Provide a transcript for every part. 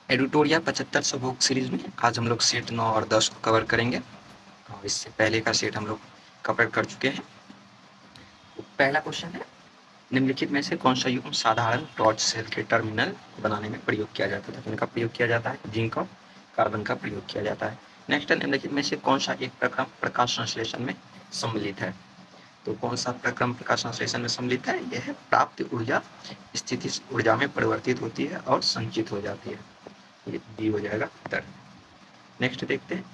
Editorial 75 सबक series में आज हम लोग सेट 9 और 10 को कवर करेंगे और इससे पहले का सेट हम लोग कवर कर चुके हैं। तो पहला क्वेश्चन है, निम्नलिखित में से कौन सा युग्म साधारण टॉर्च सेल के टर्मिनल बनाने में प्रयोग किया जाता है? इनका प्रयोग किया जाता है, जिंक और कार्बन का प्रयोग किया जाता है। नेक्स्ट है, निम्नलिखित में से कौन सा एक प्रक्रम प्रकाश संश्लेषण में सम्मिलित है? तो कौन सा प्रक्रम प्रकाश संश्लेषण में सम्मिलित है? यह है प्राप्त ऊर्जा स्थिति ऊर्जा में परिवर्तित होती है और संचित हो जाती है। ये डी हो जाएगा उत्तर। नेक्स्ट देखते हैं,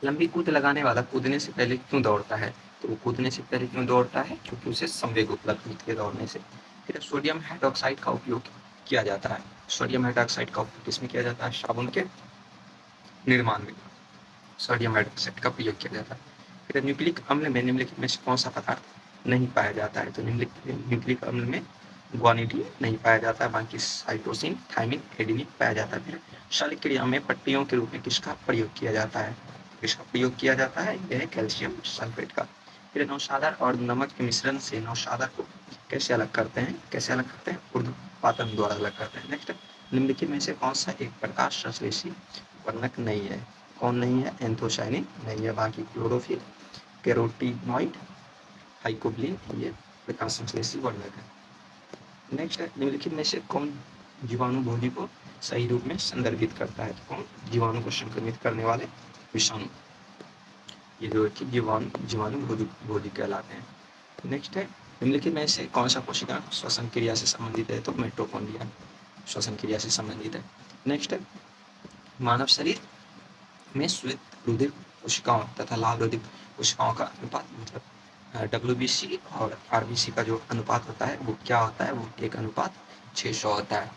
लंबी कूद लगाने वाला कूदने से पहले क्यों दौड़ता है? तो वो कूदने से पहले क्यों दौड़ता है? क्योंकि उसे संवेग उपलब्ध होती है दौड़ने से। फिर सोडियम हाइड्रोक्साइड का उपयोग किया जाता है। सोडियम हाइड्रोक्साइड का उपयोग किसमें किया जाता है? साबुन के निर्माण में सोडियम हाइड्रोक्साइड का प्रयोग किया जाता है। फिर न्यूक्लिक अम्ल में निम्नलिखित में से कौन सा पदार्थ नहीं पाया जाता है? तो न्यूक्लिक अम्ल में ग्वानिडीन नहीं पाया जाता है, बाकी साइटोसिन, थायमिन, एडेनिन पाया जाता है। फिर शल्य क्रिया में पट्टियों के रूप में किसका प्रयोग किया जाता है? किसका प्रयोग किया जाता है? यह है कैल्शियम सल्फेट का। फिर नौशादर और नमक के मिश्रण से नौशादर को कैसे अलग करते हैं? कैसे अलग करते हैं? ऊर्ध्वपातन द्वारा अलग करते हैं। नेक्स्ट, निम्नलिखित में से कौन सा एक प्रकाश संश्लेषी वर्णक नहीं है? कौन नहीं है? एंथोसायनिन नहीं है, बाकी क्लोरोफिल, कैरोटीनॉइड, हाइकोब्लिन, ये प्रकाश संश्लेषी वर्णक है। नेक्स्ट है, निम्नलिखित में से कौन जीवाणु भोजी को सही रूप में संदर्भित करता है? तो कौन? जीवाणु को संक्रमित करने वाले विषाणु, ये जो कि जीवाणु भोजी कहलाते हैं। नेक्स्ट है, निम्नलिखित में से कौन सा कोशिका श्वसन क्रिया से संबंधित है? तो मिटोकॉन्ड्रिया श्वसन क्रिया से संबंधित है। नेक्स्ट है, मानव शरीर में श्वेत रुधिर कोशिकाओं तथा लाल रुधिर कोशिकाओं का अनुपात, मतलब WBC और RBC का जो अनुपात होता है वो क्या होता है? वो 1:600 होता है।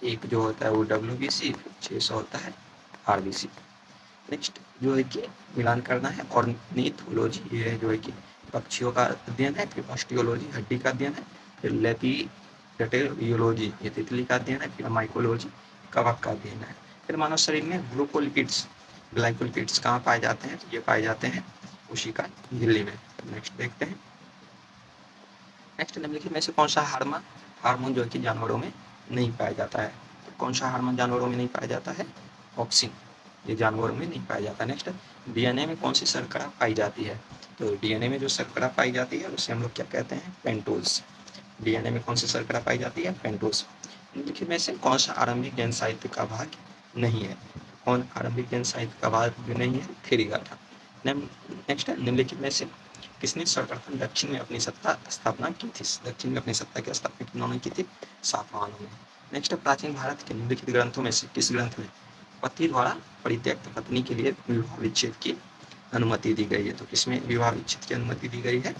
एक जो होता है वो WBC, 600 होता है RBC। नेक्स्ट जो है कि मिलान करना है, ऑर्निथोलॉजी, ये है जो है कि पक्षियों का अध्ययन है। फिर ऑस्टियोलॉजी हड्डी का अध्ययन है। फिर लेपिडेटोलॉजी ये तितली का अध्ययन है। फिर माइकोलॉजी कवक का अध्ययन है। फिर मानव शरीर में ग्लूकोलिपिड्स ग्लाइकोलिपिड्स कहाँ पाए जाते हैं? तो ये पाए जाते हैं कोशिका झिल्ली में। नेक्स्ट देखते हैं, नेक्स्ट निम्नलिखित में से कौन सा हार्मोन जो है कि जानवरों में नहीं पाया जाता है? तो कौन सा हार्मोन जानवरों में नहीं पाया जाता है? ऑक्सिन, ये जानवरों में नहीं पाया जाता। नेक्स्ट, डीएनए में कौन सी शर्करा पाई जाती है? तो डीएनए में जो शर्करा पाई जाती है उसे हम लोग क्या कहते हैं? पेंटोज। डीएनए में कौन सी शर्करा पाई जाती है? पेंटोज। निम्नलिखित में से कौन सा आरंभिक जैन साहित्य का भाग नहीं है? कौन आरंभिक जैन साहित्य का भाग नहीं है? थिरीगाथा। नेक्स्ट है, निम्नलिखित में से किसने सर्वप्रथम दक्षिण में अपनी सत्ता स्थापना की थी? दक्षिण में अपनी सत्ता की स्थापना किन्होंने की थी? सातवाहनों ने। नेक्स्ट, प्राचीन भारत के निम्नलिखित ग्रंथों में से किस ग्रंथ में पति द्वारा परित्यक्त पत्नी के लिए विवाह विच्छेद की अनुमति दी गई है? तो किसमें विवाह विच्छेद की अनुमति दी गई है?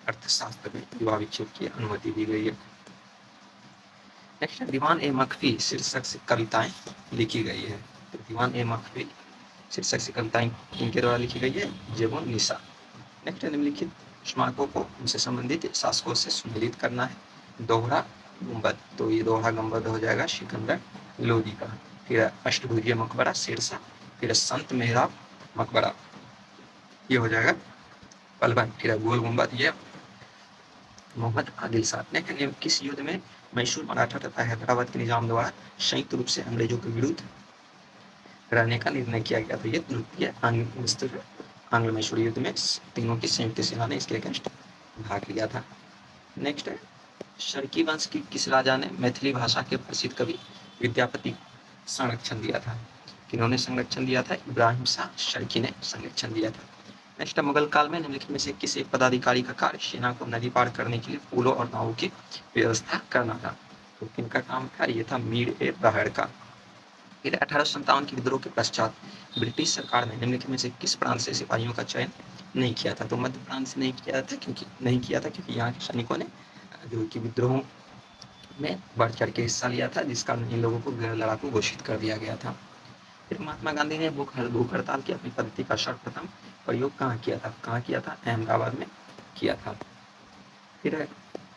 अर्थशास्त्र में विवाह विच्छेद की अनुमति दी गई है। नेक्स्ट, दीवान ए मखफी शीर्षक से कविताएं लिखी गई है। तो दीवान ए मखफी शीर्षक से कविताएं किनके द्वारा लिखी गई है? जेबुन निसा। नेक्स्ट, निम्नलिखित स्मारकों को उनसे संबंधित शासकों से सुमेलित करना है। दोहरा गुंबद, तो ये दोहरा गुंबद हो जाएगा सिकंदर लोदी का। फिर अष्टभुजीय मकबरा शेरशाह। फिर संत मेहराब मकबरा, ये हो जाएगा पलवल। फिर गोल गुंबद, ये मोहम्मद आदिल शाह। नेक्स्ट, किस युद्ध में मैसूर मराठा तथा हैदराबाद के निजाम द्वारा संयुक्त रूप से अंग्रेजों के विरुद्ध रहने का निर्णय किया गया? तो ये तृतीय आंग्ल मैसूर युद्ध में तीनों की संयुक्त सेना ने इसके अगेंस्ट भाग लिया था। नेक्स्ट है, शर्की वंश की किस राजा ने मैथिली भाषा के प्रसिद्ध कवि विद्यापति संरक्षण दिया था? किन्होंने संरक्षण दिया था? इब्राहिम शाह शर्की ने संरक्षण दिया था। नेक्स्ट, मुगल काल में निम्नलिखित में से किस एक पदाधिकारी का कार्य सेना को नदी पार करने के लिए पुलों और नावों की व्यवस्था करना था? तो किनका काम था? ये था मीर ए बहर का। फिर 1857 के विद्रोह के पश्चात ब्रिटिश सरकार ने निम्नलिखित में से किस प्रांत से सिपाहियों का चयन नहीं किया था? तो मध्य प्रांत से नहीं किया था, क्योंकि यहाँ के सैनिकों ने जो कि विद्रोह में बढ़ चढ़ के हिस्सा लिया था, जिस कारण इन लोगों को गैर लड़ाकू घोषित कर दिया गया था। फिर महात्मा गांधी ने भूख हड़ताल की अपनी पद्धति का सर्वप्रथम प्रयोग कहाँ किया था? अहमदाबाद में किया था। फिर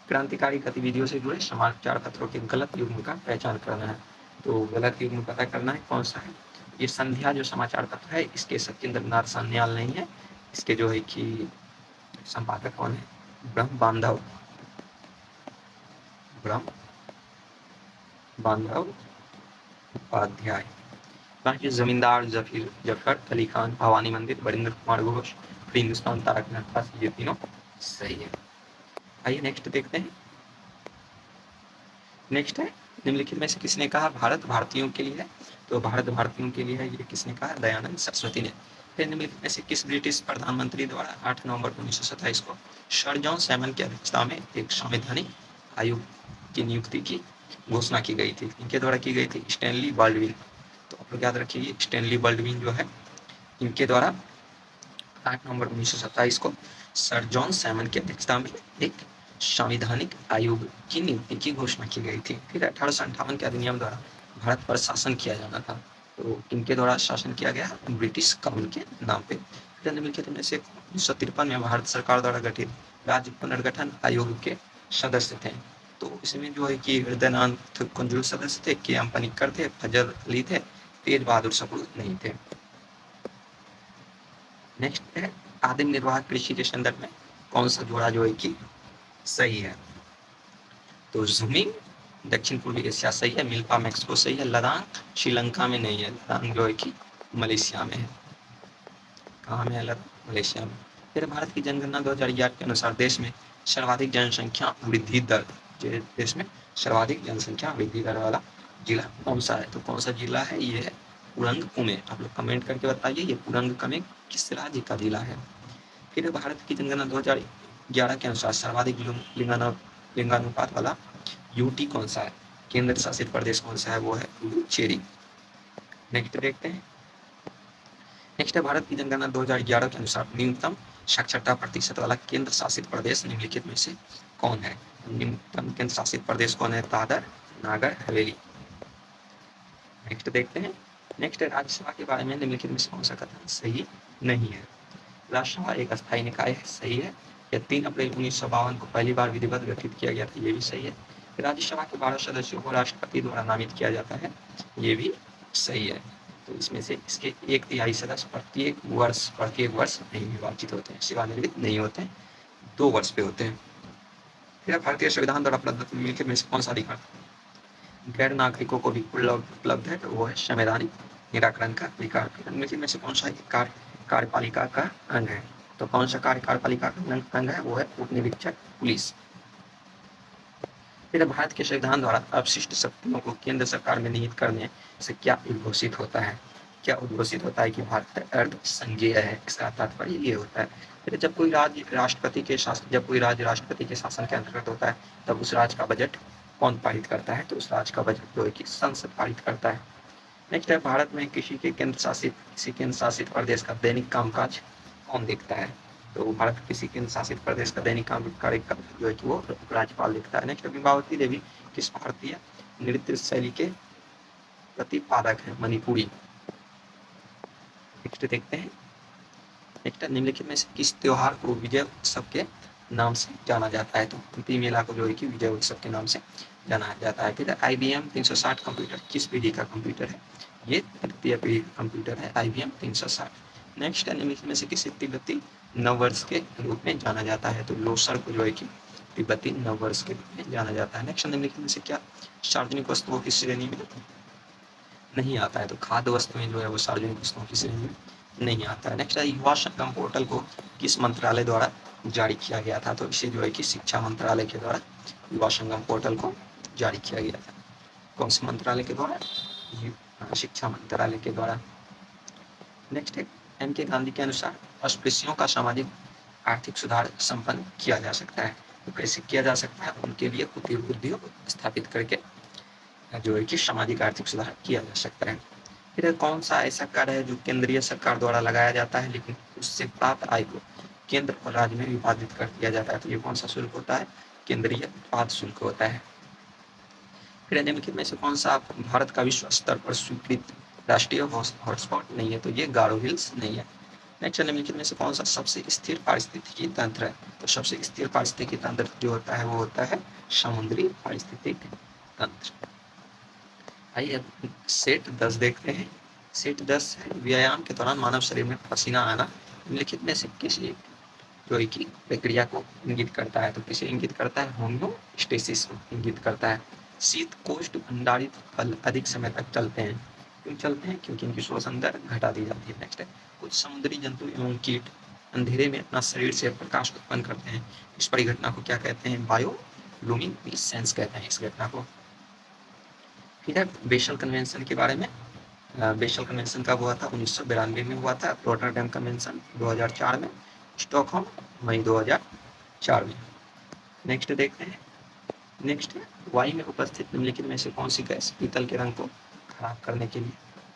क्रांतिकारी गतिविधियों से जुड़े समाचार पत्रों के गलत युग्म का पहचान करना है। तो गलत युग्म पता करना है कौन सा है? ये संध्या जो समाचार पत्र है, इसके सत्येंद्र नाथ सान्याल नहीं है, इसके जो है कि संपादक कौन है? ब्रह्म बांधव उपाध्याय। बाकी जमींदार, जफर अली खान, भवानी मंदिर, वरिंद्र कुमार घोष, हिंदुस्तान, तारक मेहता, ये तीनों सही है। आइए नेक्स्ट देखते हैं। नेक्स्ट है, निम्नलिखित में से किसने कहा भारत भारतीयों के लिए है? तो भारत भारतीयों के लिए है, ये किसने कहा? दयानंद सरस्वती ने। फिर निम्नलिखित में से किस ब्रिटिश प्रधानमंत्री द्वारा 8 नवंबर 1927 को सर जॉन सैमन की अध्यक्षता में एक संवैधानिक आयोग की नियुक्ति की घोषणा की गई थी? इनके द्वारा की गई थी स्टैनली बाल्डविन। तो आप लोग याद रखिए, स्टैनली बाल्डविन जो है, इनके द्वारा 8 नवंबर 1927 को सर जॉन सैमन की अध्यक्षता में एक संवैधानिक आयोग की नियुक्ति की घोषणा की गई थी। फिर 1858 के अधिनियम द्वारा भारत पर शासन किया जाना था, तो इनके द्वारा शासन किया गया ब्रिटिश कानून के नाम पे। फिर निम्नलिखित में से 1953 में भारत सरकार द्वारा गठित राज्य पुनर्गठन आयोग के सदस्य थे? तो इसमें जो है कि हृदयनाथ कुंजरू सदस्य थे, के एम पनिक्कर थे, फजल अली थे, तेज बहादुर सप्रू नहीं थे। नेक्स्ट है, आदिम निर्वाह कृषि के संदर्भ में कौन सा जोड़ा जो है कि सही है? तो ज़ूमिंग दक्षिण पूर्वी एशिया सही है, मिल्पा मैक्सिको सही है, लद्दाख श्रीलंका में नहीं है, लद्दाख जो है कि मलेशिया में है। कहाँ में है लद्दाख? मलेशिया में। फिर भारत की जनगणना 2011 के अनुसार देश में सर्वाधिक जनसंख्या वृद्धि दर, देश में सर्वाधिक जनसंख्या वृद्धि दर वाला जिला कौन सा है? तो कौन सा जिला है? ये है पुरंग कुमे। आप लोग कमेंट करके बताइए ये पुरंग कुमे किस राज्य का जिला है। फिर भारत की जनगणना 2011 के अनुसार सर्वाधिक लिंगानुपात वाला यूटी कौन सा है? केंद्र शासित प्रदेश कौन सा है? वो है पुडुचेरी। नेक्स्ट देखते हैं। नेक्स्ट है, भारत की जनगणना 2011 के अनुसार न्यूनतम साक्षरता प्रतिशत वाला केंद्र शासित प्रदेश निम्नलिखित में से कौन है? न्यूनतम केंद्र शासित प्रदेश कौन है? दादर नागर हवेली। नेक्स्ट देखते हैं। नेक्स्ट है, राज्यसभा के बारे में निम्नलिखित में से कौन सा कथन सही नहीं है? राज्यसभा एक अस्थायी निकाय है, सही है। यह 3 अप्रैल 1952 को पहली बार विधिवत गठित किया गया था, ये भी सही है। राज्यसभा के 12 सदस्यों को राष्ट्रपति द्वारा नामित किया जाता है, ये भी सही है। तो इसमें से इसके 1/3 सदस्य प्रत्येक वर्ष नहीं निर्वाचित होते हैं, सेवानिवृत्त नहीं होते हैं, 2 वर्ष पे होते हैं। फिर भारतीय संविधान द्वारा प्रदत्त निम्नलिखित में से कौन सा अधिकार गैर नागरिकों को भी उपलब्ध है? तो वो है संवैधानिक निराकरण का अधिकार। निम्नलिखित में से कौन सा कार्यपालिका का अंग है? तो कौन सा कार्यपालिका का अंग है? वो है उप निरीक्षक पुलिस। फिर भारत के संविधान द्वारा अवशिष्ट शक्तियों को केंद्र सरकार में निहित करने से क्या उद्घोषित होता है? क्या उद्घोषित होता है कि भारत अर्ध संघीय है, इसका तात्पर्य ये होता है। फिर जब कोई राज्य राष्ट्रपति के शासन के अंतर्गत होता है, तब उस राज्य का बजट कौन पारित करता है? तो उस राज्य का बजट जो है कि संसद पारित करता है। नेक्स्ट है, भारत में किसी केंद्र शासित प्रदेश का दैनिक कामकाज कौन देखता है? तो भारत किसी केंद्र शासित प्रदेश का दैनिक कामकाज जो है कि वो राज्यपाल देखता है। नेक्स्ट, बिंबावती देवी किस भारतीय नृत्य शैली के प्रतिपादक है? मणिपुरी। नेक्स्ट देखते हैं। नेक्स्ट, निम्नलिखित में से किस त्योहार को विजय उत्सव के नाम से जाना जाता है? तो कुंती मेला को जो है कि विजय उत्सव के नाम से जाना जाता है। फिर IBM 360 कंप्यूटर किस पीढ़ी का कंप्यूटर है? ये तृतीय पीढ़ी का कंप्यूटर है IBM 360। नेक्स्ट, निम्नलिखित में से किसी तिब्बती नववर्ष के रूप में जाना जाता है? तो लोसर को जो है कि तिब्बती नववर्ष के रूप में जाना जाता है। नेक्स्ट, निम्नलिखित में से क्या सार्वजनिक वस्तुओं की श्रेणी में नहीं आता है? तो खाद्य वस्तुएं जो है वो सार्वजनिक वस्तुओं की श्रेणी में नहीं आता है। नेक्स्ट है, युवा संगम पोर्टल को किस मंत्रालय द्वारा जारी किया गया था? तो इसे जो है कि शिक्षा मंत्रालय के द्वारा युवा संगम पोर्टल को जारी किया गया था। कौन से मंत्रालय के द्वारा? शिक्षा मंत्रालय के द्वारा। नेक्स्ट है, MK गांधी के अनुसार अस्पृश्यों का सामाजिक आर्थिक सुधार संपन्न किया जा सकता है। तो कैसे किया जा सकता है? उनके लिए कुटीर उद्योग स्थापित करके जो है कि सामाजिक आर्थिक सुधार किया जा सकता है। फिर कौन सा ऐसा कर है जो केंद्रीय सरकार द्वारा लगाया जाता है, लेकिन उससे प्राप्त आय को केंद्र और राज्य में विभाजित कर दिया जाता है? तो ये कौन सा शुल्क होता है? केंद्रीय उत्पाद शुल्क होता है। फिर निम्नलिखित में से कौन सा भारत का विश्व स्तर पर स्वीकृत राष्ट्रीय हॉटस्पॉट नहीं है? तो ये गारो हिल्स नहीं है। नेक्स्ट, निम्नलिखित में से कौन सा सबसे स्थिर पारिस्थितिकी तंत्र है? तो सबसे स्थिर पारिस्थितिकी तंत्र जो होता है वो होता है समुद्री पारिस्थितिक तंत्र। आइए सेट 10 देखते हैं। सेट 10 है, व्यायाम के दौरान मानव शरीर में पसीना आना निम्नलिखित में से किसी जो है कि प्रक्रिया को इंगित करता है? तो किसे इंगित करता है? होम्योस्टेसिस को इंगित करता है। शीत कोष्ठ भंडारित फल अधिक समय तक चलते हैं। क्यों चलते हैं? क्योंकि इनकी श्वसन दर घटा दी जाती है। नेक्स्ट है, कुछ समुद्री जंतु एवं कीट अंधेरे में अपना शरीर से प्रकाश उत्पन्न करते हैं। इस परिघटना को क्या कहते हैं? बायोलुमिनेसेंस कहते हैं इस घटना को। ठीक है, बेसल कन्वेंशन के बारे में। बेसल कन्वेंशन कब हुआ था? 1992 में हुआ था। रॉटरडैम कन्वेंशन 2004 में। स्टॉकहोम मई 2004 में। नेक्स्ट देखते हैं। नेक्स्ट है, वायु में उपस्थित निम्नलिखित में से कौन सी गैस पीतल के रंग को खराब करने के लिए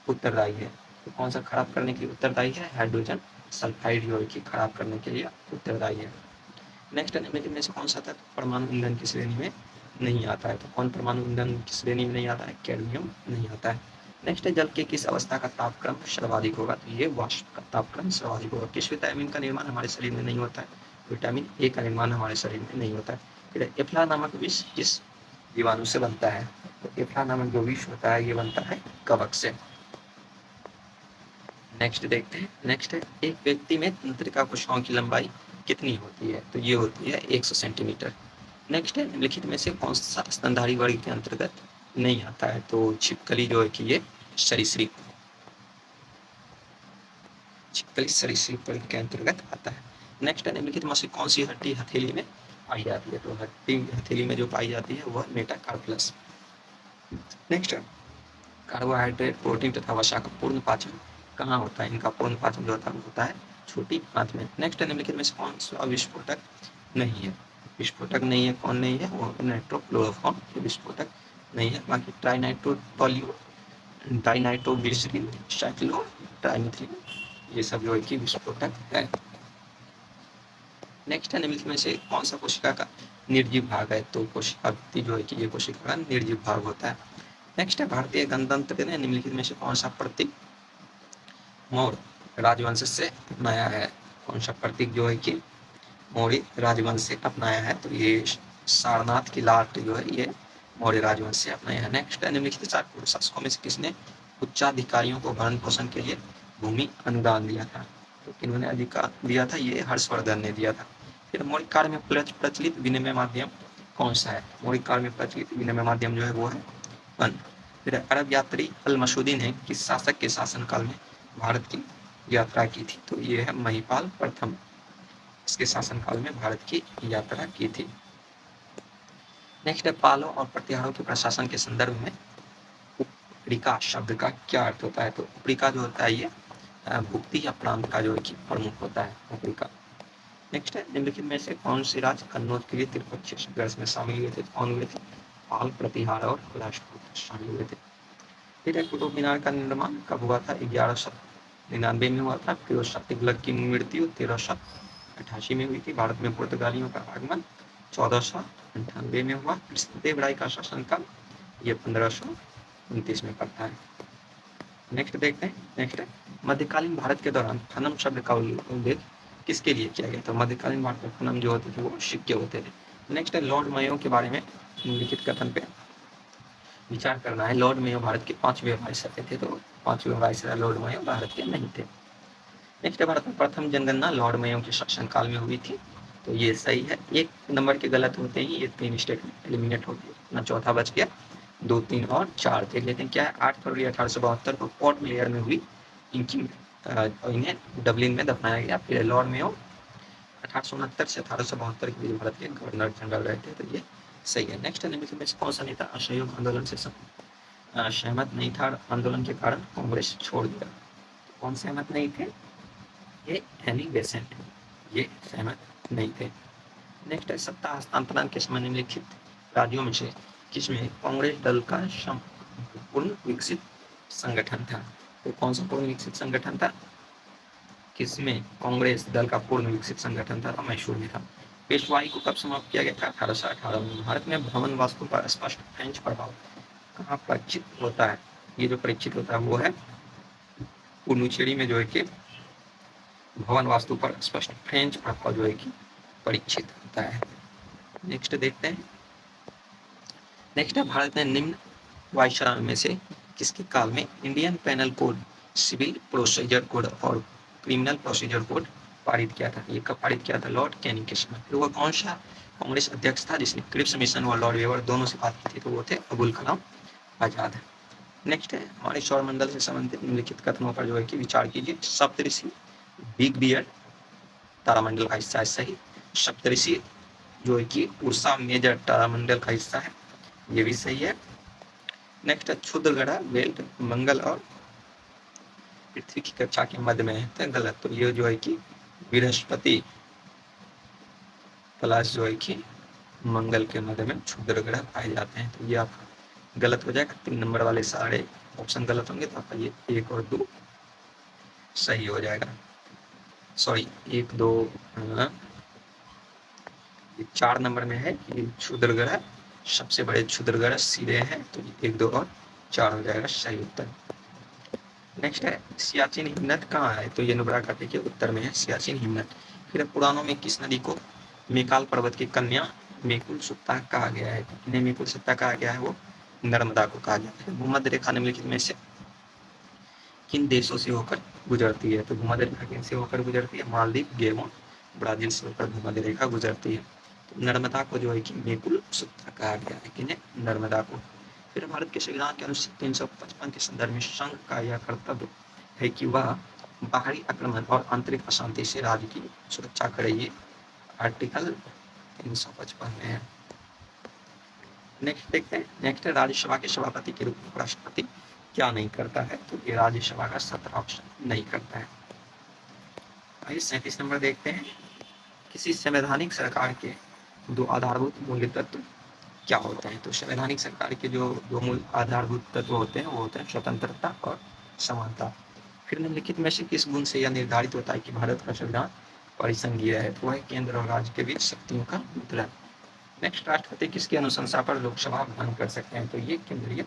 उत्तरदायी है? तो कौन सा खराब करने के लिए उत्तरदायी है? हाइड्रोजन सल्फाइड जो है खराब करने के लिए उत्तरदायी है। नेक्स्ट है, निम्नलिखित में से कौन सा तत्व परमाणु ईंधन की श्रेणी में नहीं आता है? तो कौन परमाणु ईंधन की श्रेणी में नहीं आता है? कैडमियम नहीं आता है। नेक्स्ट है, जल के किस अवस्था का तापक्रम सर्वाधिक होगा? तो ये वाष्प का तापक्रम सर्वाधिक होगा। किस विटामिन का निर्माण हमारे शरीर में नहीं होता है? विटामिन ए का निर्माण हमारे शरीर में नहीं होता है। फिर एफ्ला नामक विष किस जीवाणु से बनता है? तो एफ्ला नामक जो विष होता है ये बनता है कवक से। नेक्स्ट देखते हैं। नेक्स्ट है, एक व्यक्ति में तंत्रिका कोशिकाओं की लंबाई कितनी होती है? तो ये होती है 100 सेंटीमीटर। नेक्स्ट है, निम्नलिखित में से कौन सा स्तनधारी वर्ग के अंतर्गत नहीं आता है? तो छिपकली जो है कि ये सरीसृप, छिपकली सरीसृप वर्ग के अंतर्गत आता है। नेक्स्ट है, निम्नलिखित में से कौन सी हड्डी हथेली में पाई जाती है? तो हड्डी हथेली में जो पाई जाती है वह मेटाकार्पस। नेक्स्ट है, कार्बोहाइड्रेट, प्रोटीन तथा वसा का पूर्ण पाचन कहाँ होता है? इनका पूर्ण पाचन जो होता है छोटी आंत में। नेक्स्ट है, निम्नलिखित में से कौन सा विस्फोटक नहीं है? विस्फोटक नहीं है, कौन नहीं है? वो नाइट्रोक्लोरोफॉर्म विस्फोटक नहीं है। बाकी ट्राइनाइट्रोटोल्यूट, डाइनाइट्रोग्लिसरीन, साइक्लो ट्राइमिथ्रिन ये सब जो है कि विस्फोटक है। नेक्स्ट है, निम्नलिखित में से कौन सा कोशिका का निर्जीव भाग है? तो कोशिका जो है कि ये कोशिका का निर्जीव भाग होता है। नेक्स्ट है, भारतीय गणतंत्र ने निम्नलिखित में से कौन सा प्रतीक मौर्य राजवंश से अपनाया है? कौन सा प्रतीक जो है कि मौर्य राजवंश से अपनाया है? तो ये सारनाथ की लाट जो है ये मौर्य राजवंश से अपनाया है। नेक्स्ट है, निम्नलिखित चार शासकों में से किसने उच्चाधिकारियों को भरण पोषण के लिए भूमि अनुदान दिया था? तो किन्होंने अधिकार दिया था? ये हर्षवर्धन ने दिया था। फिर मौर्य काल में प्रचलित विनिमय माध्यम कौन सा है? मौर्य काल में प्रचलित विनिमय माध्यम जो है वो है वन। फिर अरब यात्री अल मसूदी ने किस शासक के शासनकाल में भारत की यात्रा की थी? तो ये है महिपाल प्रथम, इसके शासनकाल में भारत की यात्रा की थी। नेक्स्ट है, पालों और प्रतिहारों के प्रशासन के संदर्भ में उपरिका शब्द का क्या अर्थ होता है? तो उपरिका जो होता है ये भुक्ति या प्रांत का जो है कि प्रमुख होता है उपरिका। नेक्स्ट है, निम्नलिखित में से कौन सी राज्य कन्नौज के लिए त्रिपक्षीय संघर्ष में शामिल हुए थे? कौन हुए थे? पाल, प्रतिहार और राष्ट्रकूट शामिल हुए थे। फिर कुतुब मीनार का निर्माण कब हुआ था? 1199 में हुआ था। फिरोज शाह तुगलक की मृत्यु 1388 में हुई थी। भारत में पुर्तगालियों का आगमन 1498 में हुआ। कृष्णदेव राय का शासनकाल ये 1529 में पड़ता है। नेक्स्ट देखते हैं। नेक्स्ट है, मध्यकालीन भारत के दौरान फनम शब्द का उल्लेख किसके लिए किया गया था? मध्यकालीन भारत में फनम जो होते थे वो सिक्के होते थे। नेक्स्ट है, लॉर्ड मेयो के बारे में निम्नलिखित कथन पे विचार करना है। लॉर्ड मेयो भारत के 5वें वायसराय थे, तो 5वें वायसराय लॉर्ड मेयो भारत के नहीं थे। नेक्स्ट है, भारत में प्रथम जनगणना लॉर्ड मेयो के शासनकाल में हुई थी, तो ये सही है। एक नंबर के गलत होते ही ये 3 स्टेट एलिमिनेट होती है, ना चौथा बच गया। 2, 3 और 4 देख लेते हैं क्या है। 8 फरवरी 1872 को पोर्ट ब्लेयर में हुई इनकी इन्हें डबलिन में दफनाया गया। फिर लॉर्ड मेयो 1869 से 1872 के बीच भारत के गवर्नर जनरल रहे थे, तो ये सही है। नेक्स्ट है, निम्नलिखित में से कौन सा नेता असहयोग आंदोलन से सहमत नहीं था? आंदोलन के कारण कांग्रेस छोड़ दिया। तो कौन सहमत नहीं थे? ये एनी बेसेंट, ये सहमत नहीं थे। नेक्स्ट है, सत्ता हस्तांतरण के समय निम्नलिखित राज्यों में से किसमें कांग्रेस दल का पूर्ण विकसित संगठन था? तो कौन सा पूर्ण विकसित संगठन था? किसमें कांग्रेस दल का पूर्ण विकसित संगठन था? मैसूर में था। पेशवाई को कब समाप्त किया गया था? 1818 में। भारत में भवन वास्तु पर स्पष्ट फ्रेंच प्रभाव कहाँ परीक्षित होता है? ये जो परीक्षित होता है वो है पुडुचेरी में, जो है कि भवन वास्तु पर स्पष्ट फ्रेंच प्रभाव जो है कि परीक्षित होता है। नेक्स्ट देखते हैं। नेक्स्ट है, भारत ने निम्न वायसराय में से किसके काल में Indian penal code, civil procedure code और क्रिमिनल प्रोसीजर कोड पारित किया था? ये कब पारित किया था? लॉर्ड कैनिंग के समय। फिर वो कौन सा कांग्रेस अध्यक्ष था जिसने क्रिप्स मिशन और लॉर्ड वेवर दोनों से बात की थी? तो वो थे अबुल कलाम आजाद। नेक्स्ट है हमारे सौरमंडल से संबंधित निम्नलिखित कथनों पर जो है कि विचार कीजिए। सप्तऋषि बिग बियर तारामंडल का हिस्सा है, सही। सप्तऋषि जो है कि उर्सा मेजर तारामंडल का हिस्सा है, ये भी सही है। नेक्स्ट है क्षुद्र ग्रह बेल्ट मंगल और पृथ्वी की कक्षा के मध्य में है, तो गलत। तो ये जो है कि बृहस्पति प्लस जो है कि मंगल के मध्य में क्षुद्र ग्रह पाए जाते हैं, तो ये आपका गलत हो जाएगा। 3 नंबर वाले सारे ऑप्शन गलत होंगे, तो आपका ये 1 और 2 सही हो जाएगा। सॉरी 1 2 ये 4 नंबर में है कि क्षुद्र ग्रह, सबसे बड़े क्षुद्र ग्रह सीधे हैं, तो 1 2 और 4 हो जाएगा सही उत्तर। नेक्स्ट है सियाचिन हिमनद कहाँ है? तो ये नुब्रा घाटी के उत्तर में है सियाचिन हिमनद। फिर पुराणों में किस नदी को मेकाल पर्वत की कन्या मेकुल सुत्ता कहा गया है? इन्हें मेकुल सुत्ता कहा गया है, वो नर्मदा को कहा गया है। भूमध्य रेखा निम्नलिखित में से किन देशों से होकर गुजरती है? तो भूमध्य रेखा किन से होकर गुजरती है? मालदीव, गेबोन, ब्राजील से होकर भूमध्य रेखा गुजरती है। तो नर्मदा को जो है कि मेकुल सुत्ता कहा गया है, किन्हें? नर्मदा को। फिर भारत के संविधान के अनुच्छेद 355 के संदर्भ में संघ का यह कर्तव्य है कि वह बाहरी आक्रमण और आंतरिक अशांति से राज्य की सुरक्षा करे, ये आर्टिकल 355 में है। नेक्स्ट देखते हैं। नेक्स्ट राज्यसभा के सभापति के रूप में उपराष्ट्रपति क्या नहीं करता है? तो ये राज्यसभा का 17 ऑप्शन नहीं करता है। आइए 37 नंबर देखते हैं। किसी संवैधानिक सरकार के 2 आधारभूत मूल्य तत्व क्या होते हैं? तो संवैधानिक सरकार के जो 2 मूल आधारभूत तत्व होते हैं वो होते हैं स्वतंत्रता और समानता। फिर निम्नलिखित में से किस गुण से यह निर्धारित होता है कि भारत का संविधान परिसंघीय है? तो वह केंद्र और राज्य के बीच शक्तियों का वितरण। नेक्स्ट राष्ट्रपति किसकी अनुशंसा पर लोकसभा भंग कर सकते हैं? तो ये केंद्रीय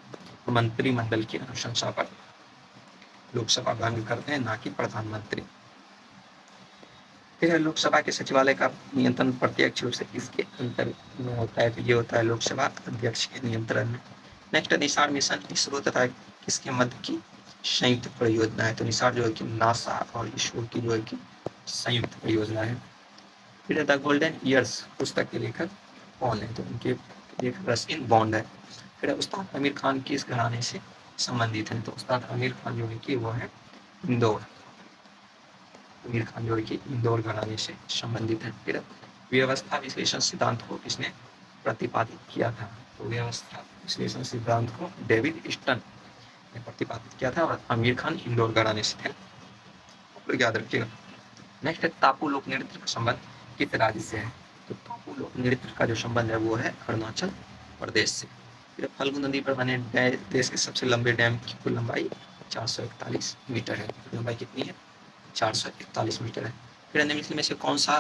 मंत्रिमंडल की अनुशंसा पर लोकसभा भंग करते हैं, ना कि प्रधानमंत्री। फिर लोकसभा के सचिवालय का नियंत्रण प्रत्यक्ष रूप से किसके अंतर में होता है? तो ये होता है लोकसभा अध्यक्ष के नियंत्रण में। नेक्स्ट निसार मिशन इसरो तथा किसके मध्य की संयुक्त परियोजना है? तो निसार जो है कि नासा और इसरो की जो है कि संयुक्त परियोजना है। फिर द गोल्डन ईयर्स पुस्तक के लेखक कौन है? तो उनके लेखक रस्किन बॉन्ड है। फिर उस्ताद आमिर खान किस घराने से संबंधित है? तो उस्ताद आमिर खान जो है कि वो है इंदौर, आमिर खान जो है कि इंदौर घराने से संबंधित है। फिर व्यवस्था विश्लेषण सिद्धांत को किसने प्रतिपादित किया था? तो व्यवस्था विश्लेषण सिद्धांत को डेविड स्टन ने प्रतिपादित किया था और आमिर खान इंदौर घराने से थे, तो याद रखिएगा। नेक्स्ट है टापू लोक नृत्य का संबंध किस राज्य से है? तो टापू लोक नृत्य का जो संबंध है वो है अरुणाचल प्रदेश से। फिर फल्गु नदी पर बने देश के सबसे लंबे डैम की कुल लंबाई 441 मीटर है। लंबाई कितनी है? 441 मीटर है। फिर निम्नलिखित में से कौन सा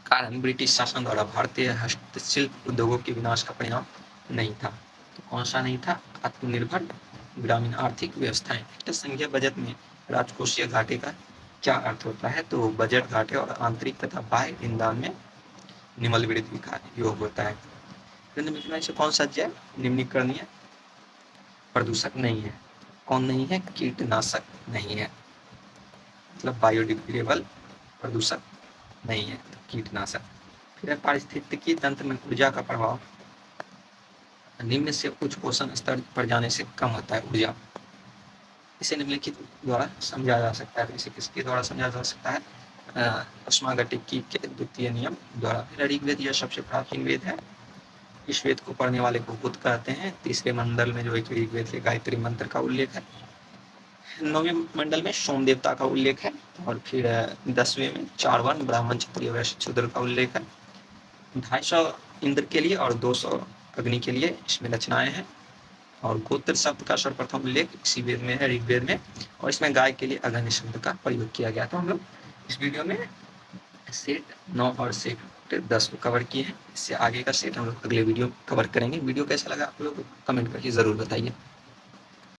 कारण ब्रिटिश शासन द्वारा भारतीय हस्तशिल्प उद्योगों के विनाश का परिणाम नहीं था? तो कौन सा नहीं था? आत्मनिर्भर ग्रामीण आर्थिक व्यवस्थाएं। संघीय बजट में राजकोषीय घाटे का क्या अर्थ होता है? तो बजट घाटे और आंतरिक तथा बाह्य ईंधन में निम्न वृद्धि का योग होता है। निम्नलिखित में से कौन सा जैव निम्नीकरणीय प्रदूषक नहीं है? कौन नहीं है? कीटनाशक नहीं है, मतलब बायोडिग्रेडेबल प्रदूषक नहीं है, तो कीटनाशक। फिर पारिस्थितिकी तंत्र में ऊर्जा का प्रभाव निम्न से उच्च पोषण स्तर पर जाने से कम होता है ऊर्जा। इसे निम्नलिखित द्वारा समझा जा सकता है। इसे किसके द्वारा समझा जा सकता है? उष्मागतिकी के द्वितीय नियम द्वारा। फिर ऋग्वेद यह सबसे प्राचीन वेद है। इस वेद को पढ़ने वाले को बुद्ध कहते हैं। तीसरे मंडल में जो है कि ऋग्वेद के गायत्री मंत्र का उल्लेख है। 9वें मंडल में सोम देवता का उल्लेख है। और फिर 10वें में 4 वर्ण ब्राह्मण क्षत्रिय वैश्य शूद्र का उल्लेख है। 250 इंद्र के लिए और 200 अग्नि के लिए इसमें रचनाएं हैं। और गोत्र शब्द का सर्वप्रथम उल्लेख इसी वेद में है, ऋग्वेद में, और इसमें गाय के लिए अग्नि शब्द का प्रयोग किया गया। तो हम लोग इस वीडियो में सेट 9 और सेट 10 को कवर किए हैं। इससे आगे का सेट हम लोग अगले वीडियो कवर करेंगे। वीडियो कैसा लगा आप लोग कमेंट करके ज़रूर बताइए।